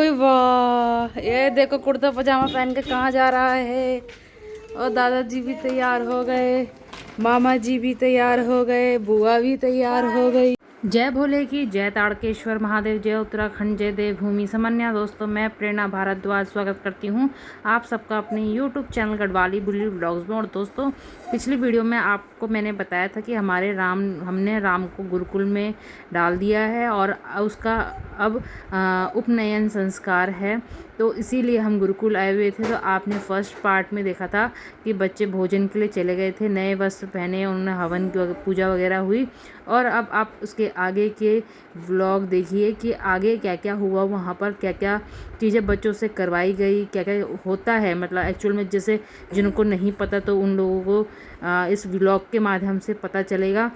ओए वाह, ये देखो कुर्ता पजामा पहन के कहाँ जा रहा है। और दादाजी भी तैयार हो गए, मामा जी भी तैयार हो गए, बुआ भी तैयार हो गई। जय भोले की जय, ताड़केश्वर महादेव, जय उत्तराखंड, जय देवभूमि समन्या। दोस्तों मैं प्रेरणा भारद्वाज स्वागत करती हूँ आप सबका अपने यूट्यूब चैनल गढ़वाली बुल्ली ब्लॉग्स में। और दोस्तों पिछली वीडियो में आपको मैंने बताया था कि हमने राम को गुरुकुल में डाल दिया है और उसका अब उपनयन संस्कार है, तो इसीलिए हम गुरुकुल आए हुए थे। तो आपने फर्स्ट पार्ट में देखा था कि बच्चे भोजन के लिए चले गए थे, नए वस्त्र पहने, उन्होंने हवन की पूजा वगैरह हुई। और अब आप उसके आगे के व्लॉग देखिए कि आगे क्या क्या हुआ, वहाँ पर क्या क्या चीज़ें बच्चों से करवाई गई, क्या क्या होता है। मतलब एक्चुअल में जैसे जिनको नहीं पता तो उन लोगों को इस व्लॉग के माध्यम से पता चलेगा।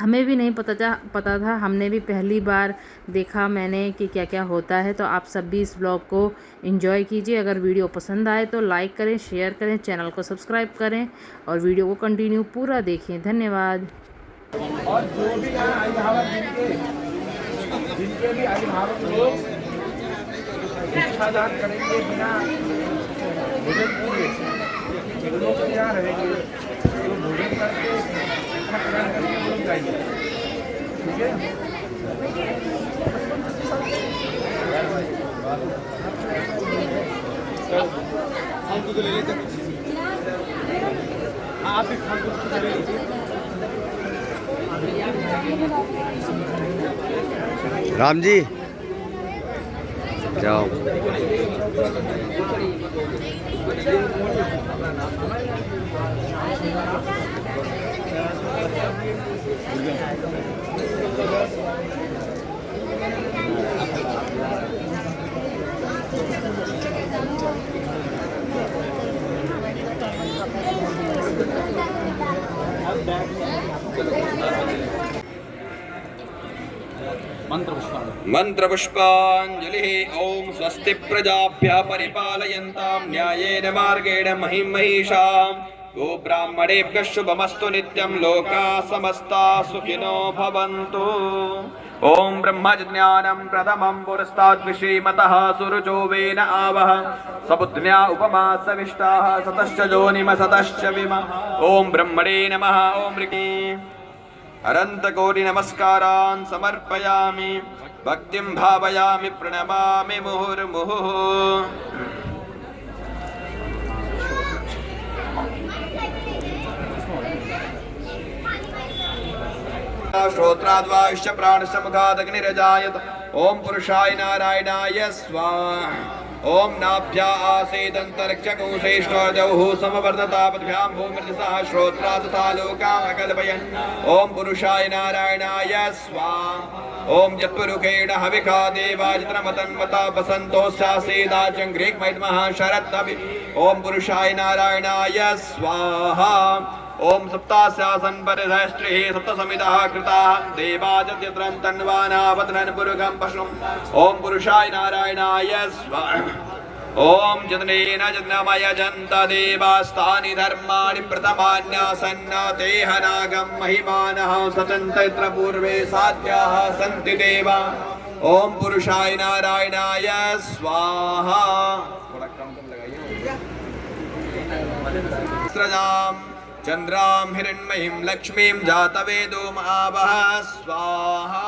हमें भी नहीं पता था, हमने भी पहली बार देखा मैंने कि क्या क्या होता है। तो आप सब भी इस ब्लॉग को एंजॉय कीजिए। अगर वीडियो पसंद आए तो लाइक करें, शेयर करें, चैनल को सब्सक्राइब करें और वीडियो को कंटिन्यू पूरा देखें। धन्यवाद। और जो भी यहाँ अभिभावक जिनके भी अभिभावक लोग इच्छादान करेंगे बिना भोजन किए, लोग यहाँ रहेंगे तो भोजन करके इच्छा पूरा करके लोग जाएंगे। ठीक है, फालतू को ले लेते, आप भी फालतू को ले लीजिए। राम जी जाओ। मंत्र पुष्पांजलि। ओम स्वस्ति प्रजाभ्यः परिपालयन्तां न्यायेन मार्गेण महिं महिषाम्। गो ब्राह्मणेभ्यः शुभमस्तु नित्यं, लोकाः समस्ताः सुखिनो भवन्तु। ओम ब्रह्मज्ञानं प्रथमं पुरस्ताद् विश्रीमतः सुरुचो वेन आवः। सबुद्ध्या upma सविष्टाः सतश्च जोनिम सतश्च Vim. ओम ब्रह्मणे नमः। ओम ऋषि अनंतकोटि नमस्कारान् समर्पयामि, भक्तिं भावयामि, प्रणमामि मुहुर्मुहुः। श्रोत्राद्वायुश्च प्राणसमुखादग्निरजायत। ओम पुरुषाय नारायणाय स्वाहा। ओम नाभ्या आसेदन्तरिक्षकुंसेष्टोर्जौः समवर्धतापद्भ्यां भूमिर्दिशः श्रोत्रा तथा लोकान् अकल्पयन्। ओम पुरुषाय नारायणाय स्वाहा। ओम यत्पुरुषेण हविखा देवाजित्रमतन्मता वसन्तोऽस्यासेदाचङ्घ्रिग्महितमः शरत्तपि। ओम पुरुषाय नारायणाय स्वाहा। ओम सप्तास्यासन् परिधस्त्रिः सप्तसमितः कृताः देवाजत्यत्रं तन्वानावतरन् पुरुषं पशुम्। ओम पुरुषाय नारायणाय स्वाहा। ओम जतनेन जतनमयजन्त देवास्तानि धर्माणि प्रथमान्यासन्न तेह नागं महिमानः सतन्त्र पूर्वे साध्याः सन्ति देवा। ओम पुरुषाय नारायणाय स्वाहा। स्रजाम् चंद्रां हिरण्मयीं लक्ष्मीं जातवेदो महावः स्वाहा।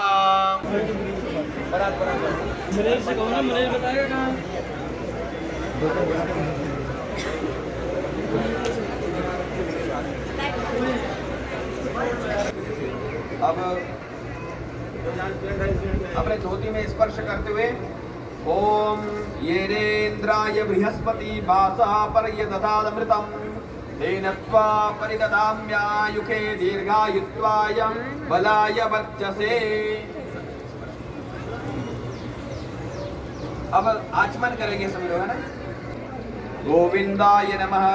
अब अपने धोती में स्पर्श करते हुए ओम येनेन्द्राय बृहस्पति वासः पर्यदधादमृतम् तेनत्वा परिदधाम्यायुखे दीर्घायुत्वाय बलाय वर्चसे। अब आचमन करेंगे सभी लोग, है ना। गोविंदाय नमः।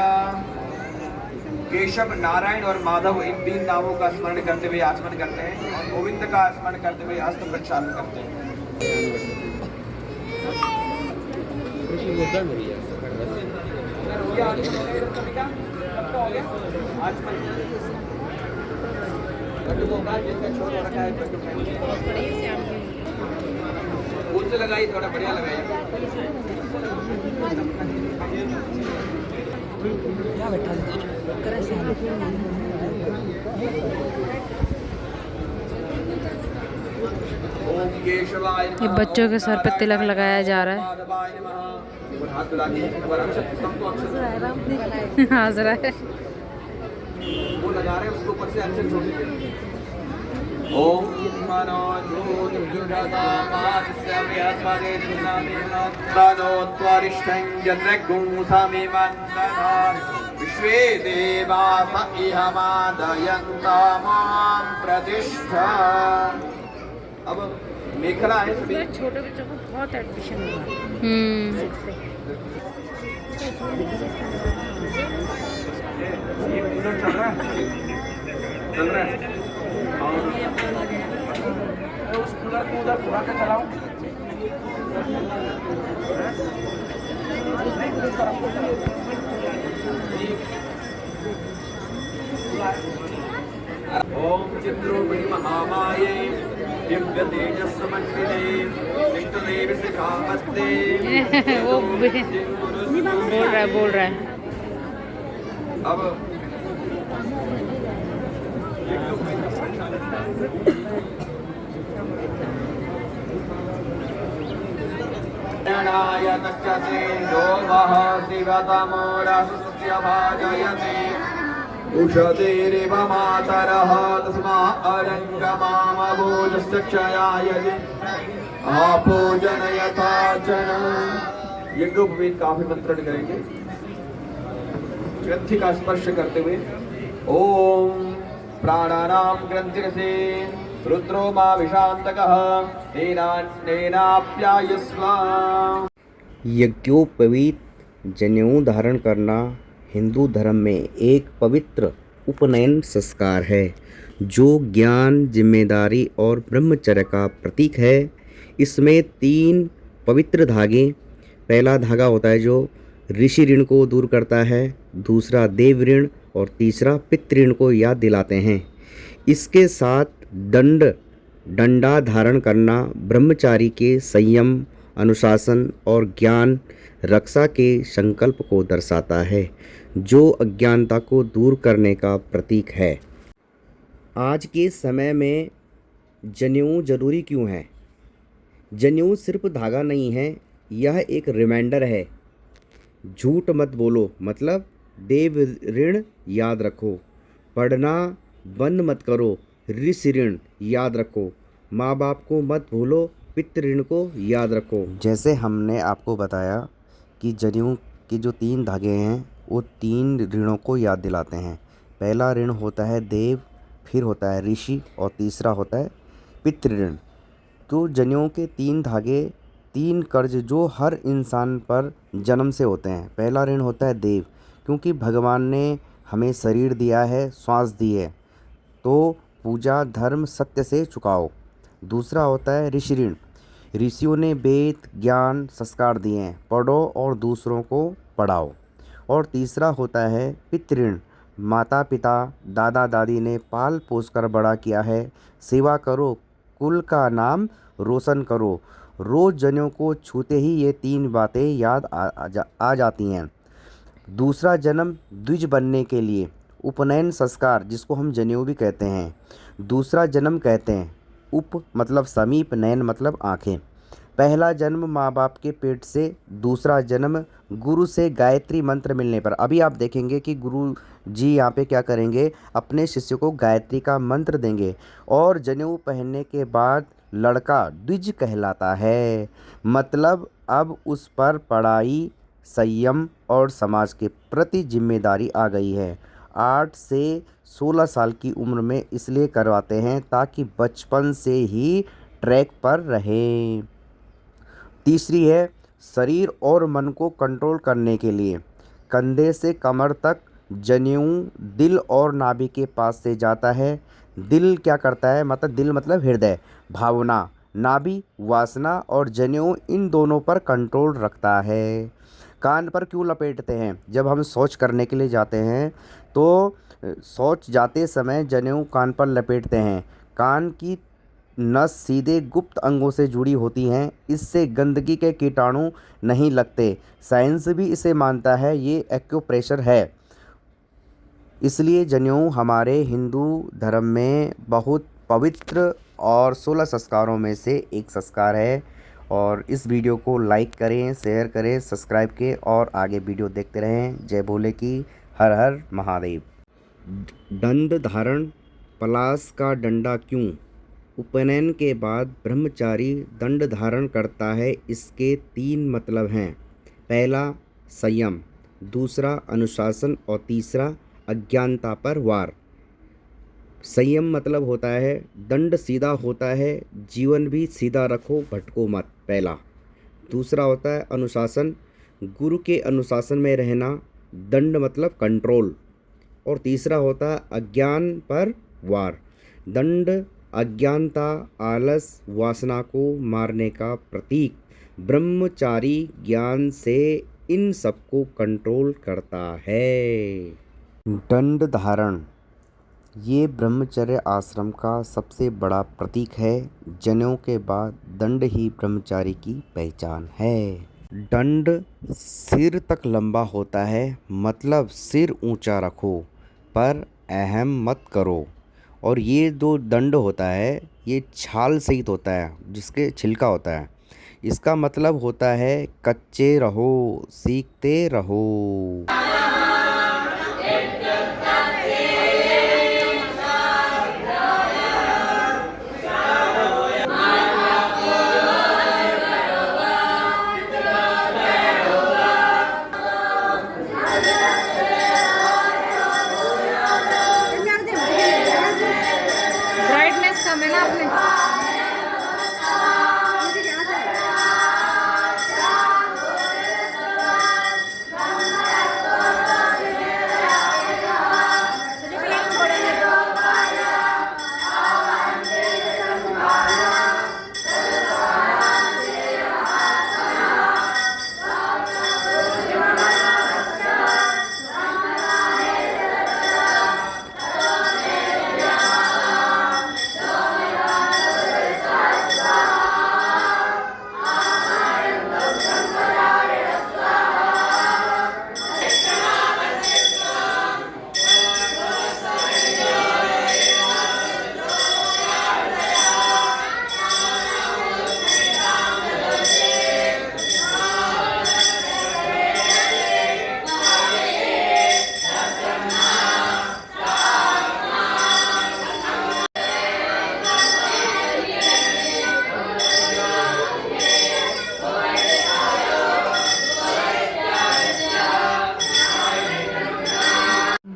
केशव, नारायण और माधव इन 3 नामों का स्मरण करते हुए आचमन करते हैं और गोविंद का स्मरण करते हुए हस्त प्रक्षालन करते हैं। फूल से लगाइए, थोड़ा बढ़िया लगाइए। ओम केशवाय नमः। ये बच्चों के सर पे तिलक लगाया जा रहा है। माधवाय नमः। और हाथ मिला के और अक्षत सबको अक्षत हंस रहा है। वो लगा रहे हैं, उसके ऊपर से अक्षर छोड़ दीजिए। ओम मनो ज्योतिर्गता मास्य बृहस्पति जुनामि मनो त्वरिष्ठं जन्रगुं समी मंदनार विश्वे देवास इहमादयन्ता मां प्रतिष्ठा। अब मेखला है सभी। छोटे बच्चों को बहुत एडमिशन हुआ ये कूलर चल रहा है, चल रहा है। और उस कूलर को उधर घुमा के चलाऊं। ओम चित्रोपरि महामाये दिव्य तेजस्मन्विते विष्णुदेव शिखामस्ते। वो बोल रहा है। अब उषतेरिव मातरः तस्मा अरङ्गमामभोजस्य क्षयाय आपो जनयथा जन। यज्ञोपवीत का अभिमंत्रण करेंगे ग्रंथि का स्पर्श करते हुए। ओम प्राणानाम ग्रंथिरसे रुद्रो मा विशांतकः तेनाप्यायस्व। यज्ञोपवीत जनेऊ धारण करना हिंदू धर्म में एक पवित्र उपनयन संस्कार है जो ज्ञान, जिम्मेदारी और ब्रह्मचर्य का प्रतीक है। इसमें 3 पवित्र धागे, पहला धागा होता है जो ऋषि ऋण को दूर करता है, दूसरा देव ऋण और तीसरा पितृ ऋण को याद दिलाते हैं। इसके साथ डंडा धारण करना ब्रह्मचारी के संयम, अनुशासन और ज्ञान रक्षा के संकल्प को दर्शाता है, जो अज्ञानता को दूर करने का प्रतीक है। आज के समय में जनेऊ जरूरी क्यों है? जनेऊ सिर्फ धागा नहीं है, यह एक रिमाइंडर है। झूठ मत बोलो, मतलब देव ऋण याद रखो। पढ़ना बंद मत करो, ऋषि ऋण याद रखो। माँ बाप को मत भूलो, पितृ ऋण को याद रखो। जैसे हमने आपको बताया कि जनेऊ के जो 3 धागे हैं वो 3 ऋणों को याद दिलाते हैं। पहला ऋण होता है देव, फिर होता है ऋषि और तीसरा होता है पितृ ऋण। तो जनेऊ के 3 धागे, 3 कर्ज जो हर इंसान पर जन्म से होते हैं। पहला ऋण होता है देव, क्योंकि भगवान ने हमें शरीर दिया है, श्वास दी है, तो पूजा धर्म सत्य से चुकाओ। दूसरा होता है ऋषि ऋण, ऋषियों ने वेद ज्ञान संस्कार दिए हैं, पढ़ो और दूसरों को पढ़ाओ। और तीसरा होता है पितृ ऋण, माता पिता दादा दादी ने पाल पोस कर बड़ा किया है, सेवा करो, कुल का नाम रोशन करो। रोज जनेऊ को छूते ही ये 3 बातें याद आ जाती हैं। दूसरा जन्म द्विज बनने के लिए उपनयन संस्कार, जिसको हम जनेऊ भी कहते हैं, दूसरा जन्म कहते हैं। उप मतलब समीप, नयन मतलब आँखें। पहला जन्म माँ बाप के पेट से, दूसरा जन्म गुरु से गायत्री मंत्र मिलने पर। अभी आप देखेंगे कि गुरु जी यहाँ पे क्या करेंगे, अपने शिष्य को गायत्री का मंत्र देंगे। और जनेऊ पहनने के बाद लड़का द्विज कहलाता है, मतलब अब उस पर पढ़ाई, संयम और समाज के प्रति जिम्मेदारी आ गई है। 8 से 16 साल की उम्र में इसलिए करवाते हैं ताकि बचपन से ही ट्रैक पर रहें। तीसरी है शरीर और मन को कंट्रोल करने के लिए। कंधे से कमर तक जनेऊ दिल और नाभि के पास से जाता है। दिल क्या करता है, मतलब दिल मतलब हृदय, भावना, नाभि वासना और जनेऊ इन दोनों पर कंट्रोल रखता है। कान पर क्यों लपेटते हैं? जब हम शौच करने के लिए जाते हैं तो शौच जाते समय जनेऊ कान पर लपेटते हैं। कान की नस सीधे गुप्त अंगों से जुड़ी होती हैं। इससे गंदगी के कीटाणु नहीं लगते। साइंस भी इसे मानता है ये एक्यूप्रेशर है। इसलिए जनेऊ हमारे हिंदू धर्म में बहुत पवित्र और 16 संस्कारों में से एक संस्कार है। और इस वीडियो को लाइक करें, शेयर करें, सब्सक्राइब करें और आगे वीडियो देखते रहें। जय भोले की। हर हर महादेव। दंड धारण। पलाश का डंडा क्यों? उपनयन के बाद ब्रह्मचारी दंड धारण करता है। इसके 3 मतलब हैं। पहला संयम, दूसरा अनुशासन और तीसरा अज्ञानता पर वार। संयम मतलब होता है दंड सीधा होता है, जीवन भी सीधा रखो, भटको मत, पहला। दूसरा होता है अनुशासन, गुरु के अनुशासन में रहना, दंड मतलब कंट्रोल। और तीसरा होता है अज्ञान पर वार। दंड अज्ञानता, आलस, वासना को मारने का प्रतीक। ब्रह्मचारी ज्ञान से इन सबको कंट्रोल करता है। दंड धारण ये ब्रह्मचर्य आश्रम का सबसे बड़ा प्रतीक है। जनेऊ के बाद दंड ही ब्रह्मचारी की पहचान है। दंड सिर तक लंबा होता है, मतलब सिर ऊंचा रखो पर अहम मत करो। और ये जो दंड होता है ये छाल सहित होता है, जिसके छिलका होता है। इसका मतलब होता है कच्चे रहो, सीखते रहो। ब्राइटनेस कम है ना अपने।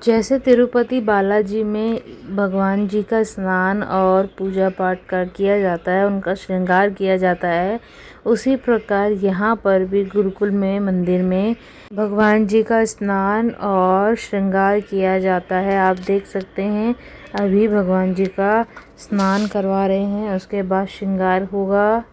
जैसे तिरुपति बालाजी में भगवान जी का स्नान और पूजा पाठ कर किया जाता है, उनका श्रृंगार किया जाता है, उसी प्रकार यहाँ पर भी गुरुकुल में मंदिर में भगवान जी का स्नान और श्रृंगार किया जाता है। आप देख सकते हैं अभी भगवान जी का स्नान करवा रहे हैं, उसके बाद श्रृंगार होगा।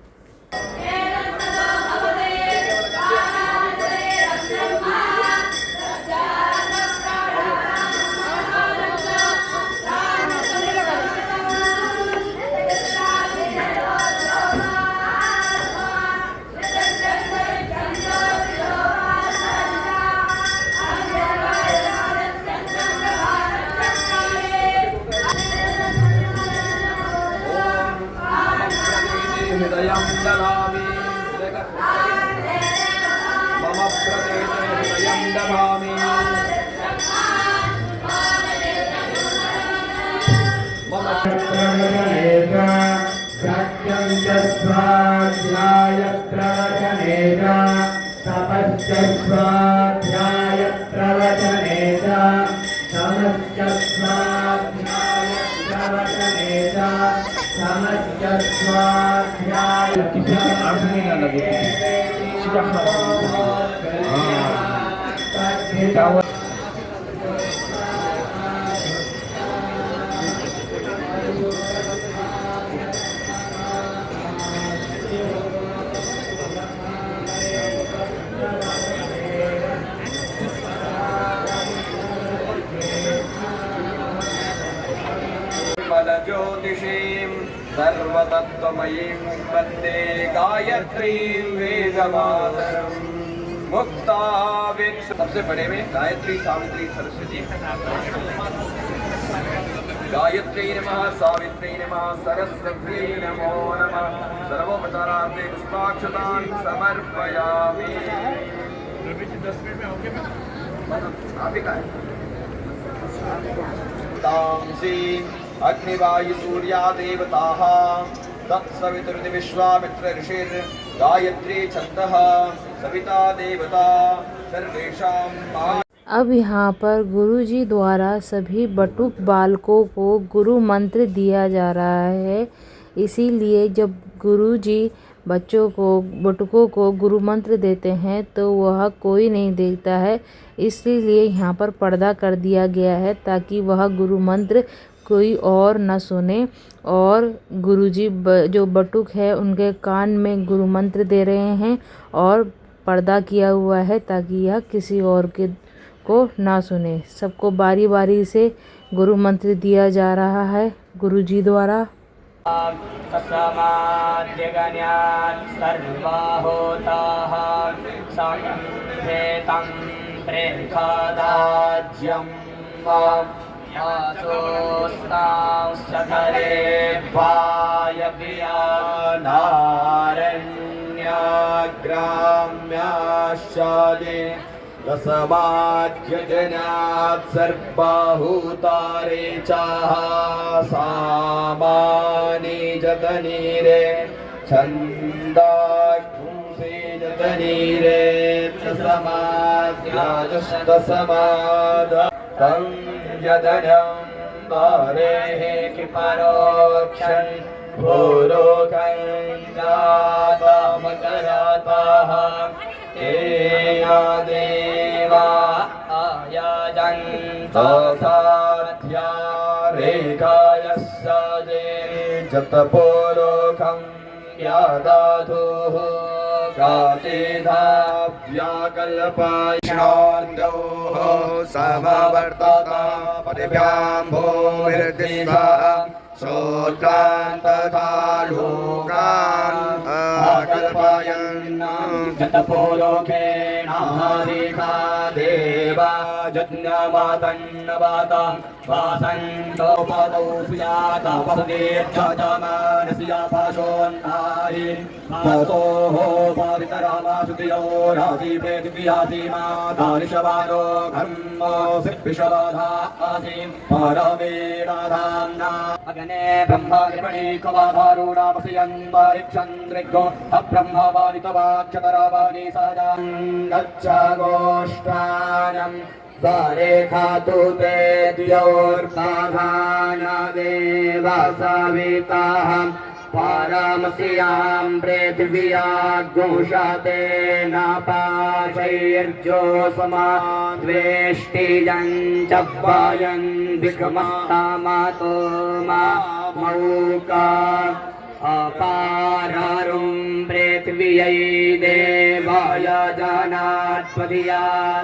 हृदयं ददामि मम प्रदेशे हृदयं ददामि मम सत्यं च स्वाध्याय प्रवचने च तपश्च स्वाध्याय प्रवचने च तमश्च स्वाध्याय प्रवचने च तमश्च स्वाध्याय। किसी के अर्थ में ना लगे, सीधा हाँ ज्योतिषीं सर्वतत्त्वमयीं वन्दे गायत्रीं वेदमातरम् मुक्तावेद। सबसे बड़े में गायत्री, सावित्री, सरस्वती। गायत्री नमः, सावित्री नमः, सरस्वती नमो नमः। सर्वोपचारार्थे पुष्पाक्षतान् समर्पयामि। आप ही का है। तांसी अग्निवायु सूर्या देवताः तत्सवितुर्नि विश्वामित्र ऋषिर् गायत्री छन्दः सविता देवता सर्वेषां। अब यहाँ पर गुरुजी द्वारा सभी बटुक बालकों को गुरु मंत्र दिया जा रहा है। इसीलिए जब गुरुजी बच्चों को, बटुकों को गुरु मंत्र देते हैं तो वह कोई नहीं देखता है, इसलिए यहाँ पर पर्दा कर दिया गया है ताकि वह गुरु मंत्र कोई और न सुने। और गुरुजी जो बटुक है उनके कान में गुरु मंत्र दे रहे हैं और पर्दा किया हुआ है ताकि यह किसी और के को ना सुने। सबको बारी बारी से गुरु मंत्र दिया जा रहा है गुरुजी द्वारा। तस्माद्यगण्यात् सर्वाहोताः संभेतं प्रेक्षादाज्यं आसोस्तांश्चकरे वायव्यानारण्याग्राम्याश्चादे तस्माद्यगण्यात् सर्वाहुतारे चाह सामानि जतनीरे छन्दागुंसे जतनीरे तस्माद्याजस्तस्माद तं जदनं वारेः किपरोक्षन् भूरोकं जातमकराताः एया देवा आयाजन्तो साध्या रेखायस्सादे जतपोलोकं यादाधुः काचिधाव्याकल्पायान्दोः समवर्तता पतिभ्यां भूमिर्दिशा श्रोत्रान् तथा लोकान् आकल्पयन् जतपोलोकेनारेखा देवा यज्ञमातन्नवाता वासन्तो पदौ सुयाता पददेर्जतमानस्या पाशोन्नाहि पासोः पावितरामाशुतियो राशिपेतिविहासीमादानिशवानो घर्मो सिप्पिशवधा आसीं परमेणाधाम्ना अग्ने ब्रह्मकृपणे कवाधारूणामसयन् वारिक्षन्द्रिगो अब्रह्मवादितवाक्षतरावाणि सहजान् गच्छ गोष्ठानम् सारेखातु ते द्योर्बाधान देव सविताः पारामस्यां पृथिव्या घोषते न पाशैर्जोऽस्मा द्वेष्टियं च वायन् विक्रमस्तामातो मा मौका अपारारुं पृथिव्यै देवाय जनात्पतिया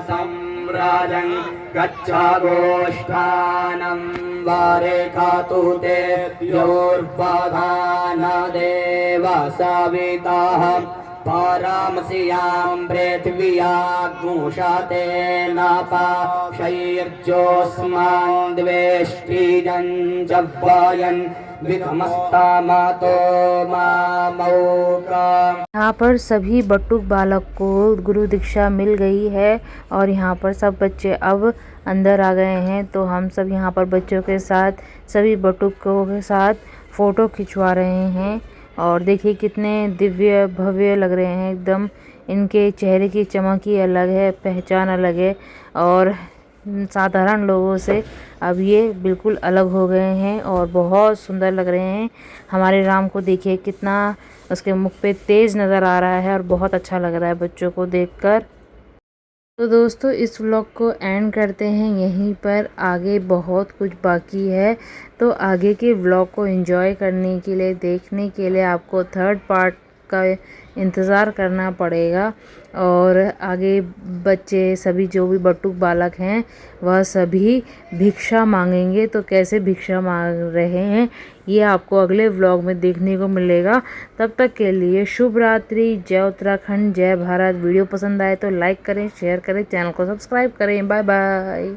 सम्राजन् गच्छ गोष्ठानं वारेखातु ते द्योर्बाधान देव सविताः पारामस्यां पृथिव्या घोषते न पाशैर्जोऽस्मान् द्वेष्टियं च वायन् विक्रमस्तामातो मामौका। यहाँ पर सभी बटुक बालक को गुरु दीक्षा मिल गई है और यहाँ पर सब बच्चे अब अंदर आ गए हैं। तो हम सब यहाँ पर बच्चों के साथ, सभी बटुकों के साथ फ़ोटो खिंचवा रहे हैं। और देखिए कितने दिव्य भव्य लग रहे हैं एकदम। इनके चेहरे की चमक ही अलग है, पहचान अलग है और साधारण लोगों से अब ये बिल्कुल अलग हो गए हैं और बहुत सुंदर लग रहे हैं। हमारे राम को देखिए कितना उसके मुख पे तेज नज़र आ रहा है और बहुत अच्छा लग रहा है बच्चों को देखकर। तो दोस्तों इस व्लॉग को एंड करते हैं यहीं पर। आगे बहुत कुछ बाकी है, तो आगे के व्लॉग को एंजॉय करने के लिए, देखने के लिए आपको थर्ड पार्ट का इंतज़ार करना पड़ेगा। और आगे बच्चे सभी जो भी बटुक बालक हैं वह सभी भिक्षा मांगेंगे। तो कैसे भिक्षा मांग रहे हैं ये आपको अगले व्लॉग में देखने को मिलेगा। तब तक के लिए शुभ रात्रि। जय उत्तराखंड, जय भारत। वीडियो पसंद आए तो लाइक करें, शेयर करें, चैनल को सब्सक्राइब करें। Bye bye.